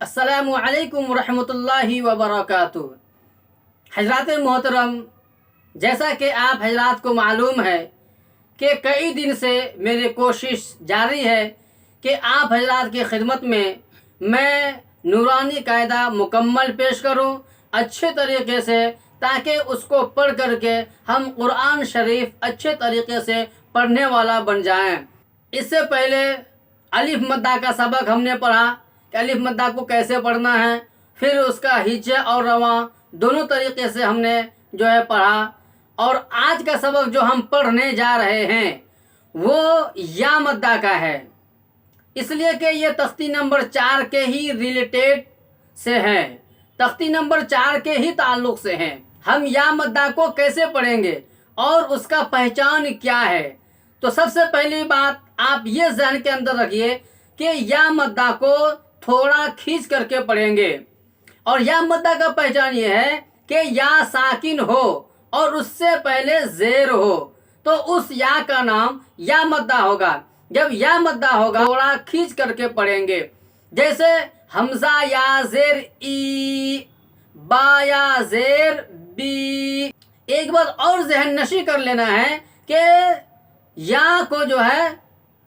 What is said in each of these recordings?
अस्सलामु अलैकुम रहमतुल्लाहि व बरकातुहू। हजरात मोहतरम, जैसा कि आप हजरात को मालूम है कि कई दिन से मेरी कोशिश जारी है कि आप हजरात की खिदमत में मैं नूरानी कायदा मुकम्मल पेश करूं अच्छे तरीके से, ताकि उसको पढ़ करके हम कुरान शरीफ अच्छे तरीके से पढ़ने वाला बन जाएं। इससे पहले अलिफ मद्दा का सबक हमने पढ़ा कि अलिफ मद्दा को कैसे पढ़ना है, फिर उसका हिज्जा और रवां दोनों तरीके से हमने जो है पढ़ा। और आज का सबक जो हम पढ़ने जा रहे हैं वो या मद्दा का है, इसलिए कि ये तख्ती नंबर 4 के ही रिलेटेड से है, तख्ती नंबर 4 के ही ताल्लुक से हैं। हम या मद्दा को कैसे पढ़ेंगे और उसका पहचान क्या है। तो सबसे पहली बात आप ये ज़हन के अंदर रखिए कि या मद्दा को थोड़ा खींच करके पढ़ेंगे। और या मद्दा का पहचान ये है कि या साकिन हो और उससे पहले ज़ेर हो, तो उस या का नाम या मद्दा होगा। जब या मद्दा होगा थोड़ा खींच करके पढ़ेंगे, जैसे हमजा या ज़ेर ई, बा या ज़ेर बी। एक बात और जहन नशी कर लेना है कि या को जो है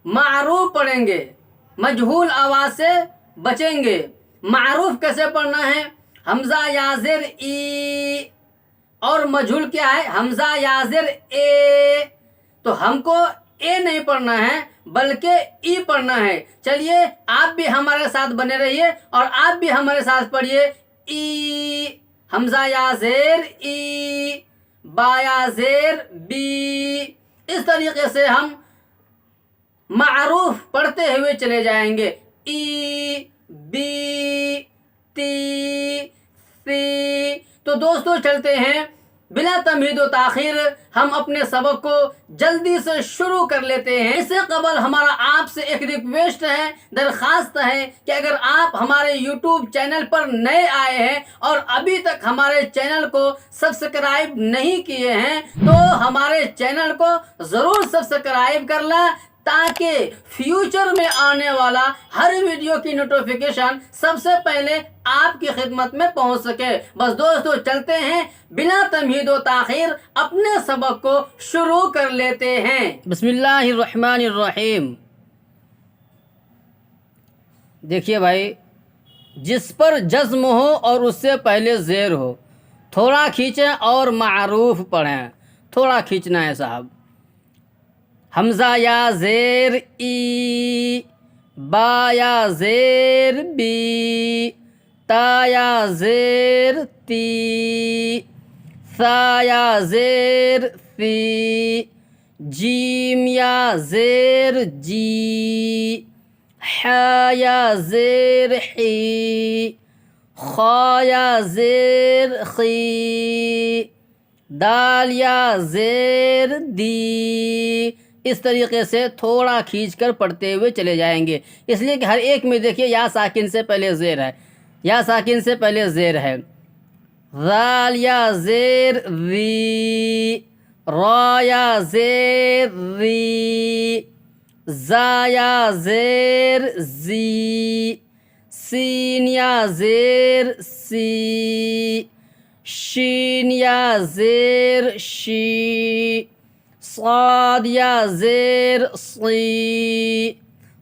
मारूफ पढ़ेंगे, मजहूल आवाज़ से बचेंगे। मारूफ कैसे पढ़ना है? हमजा या ज़ेर ई और मजहूल क्या है? हमजा या ज़ेर ए। तो हमको ए नहीं पढ़ना है बल्कि ई पढ़ना है। चलिए आप भी हमारे साथ बने रहिए और आप भी हमारे साथ पढ़िए। ई, हमजा या ज़ेर ई, बा या ज़ेर बी। इस तरीके से हम मारूफ पढ़ते हुए चले जाएंगे। ई, बी, ती, सी। तो दोस्तों चलते हैं, बिला तमहीद व ताखीर हम अपने सबक को जल्दी से शुरू कर लेते हैं। इससे कबल हमारा आपसे एक रिक्वेस्ट है, दरख्वास्त है कि अगर आप हमारे YouTube चैनल पर नए आए हैं और अभी तक हमारे चैनल को सब्सक्राइब नहीं किए हैं तो हमारे चैनल को ज़रूर सब्सक्राइब कर लें, ताकि फ्यूचर में आने वाला हर वीडियो की नोटिफिकेशन सबसे पहले आपकी खिदमत में पहुंच सके। बस दोस्तों चलते हैं, बिना तमहीद व ताखीर अपने सबक को शुरू कर लेते हैं। बिस्मिल्लाहिर्रहमानिर्रहीम। देखिए भाई, जिस पर जज्म हो और उससे पहले ज़ेर हो थोड़ा खींचें और मारूफ पढ़ें। थोड़ा खींचना है साहब। हमजा या ज़ेर ई, बा या ज़ेर बी, ता या ज़ेर ती, सा या ज़ेर सी, जीम या ज़ेर जी, हा या ज़ेर ही, खा या ज़ेर खी, दाल या ज़ेर दी। इस तरीके से थोड़ा खींच कर पढ़ते हुए चले जाएंगे, इसलिए कि हर एक में देखिए या साकिन से पहले ज़ेर है, या साकिन से पहले ज़ेर है। ज़ाल या ज़ेर री, रा या ज़ेर री, ज़ा या ज़ेर ज़ी, सीन या ज़ेर सी, शीन या ज़ेर शी, صاد या ज़ेर सी,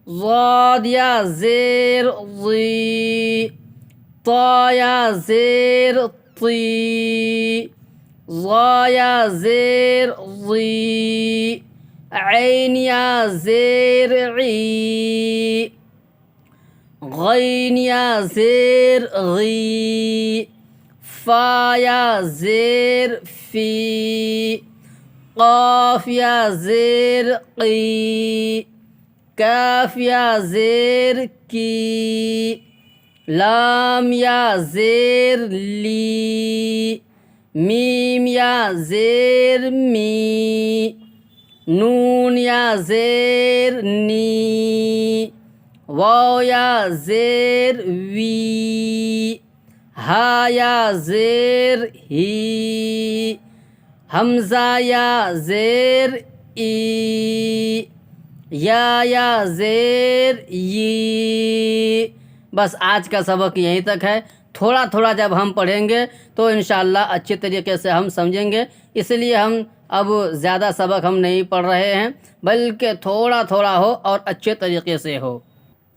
ज़ाद या ज़ेर ज़ी, ता या ज़ेर ती, ज़ा या ज़ेर ज़ी, ऐन या ज़ेर ई, गैन या ज़ेर गी, फा या ज़ेर फी, क़ाफ या ज़ेर क़ी, काफ या ज़ेर की, लाम या ज़ेर ली, मीम या ज़ेर मी, नून या ज़ेर नी, वाव या ज़ेर वी, हा या ज़ेर ही, हमजा या ज़ेर ई, या ज़ेर ई, بس آج کا سبق یہیں تک ہے. تھوڑا تھوڑا جب ہم پڑھیں گے تو انشاءاللہ اچھے طریقے سے ہم سمجھیں گے. اس لیے ہم اب زیادہ سبق ہم نہیں پڑھ رہے ہیں، بلکہ تھوڑا تھوڑا ہو اور اچھے طریقے سے ہو.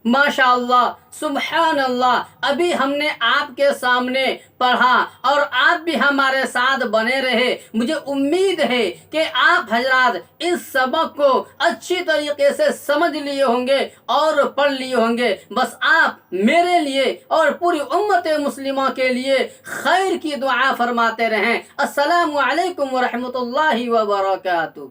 ماشاء اللہ، سبحان اللہ. ابھی ہم نے آپ کے سامنے پڑھا اور آپ بھی ہمارے ساتھ بنے رہے. مجھے امید ہے کہ آپ حضرات اس سبق کو اچھی طریقے سے سمجھ لیے ہوں گے اور پڑھ لیے ہوں گے. بس آپ میرے لیے اور پوری امت مسلمہ کے لیے خیر کی دعا فرماتے رہیں. السلام علیکم ورحمۃ اللہ وبرکاتہ.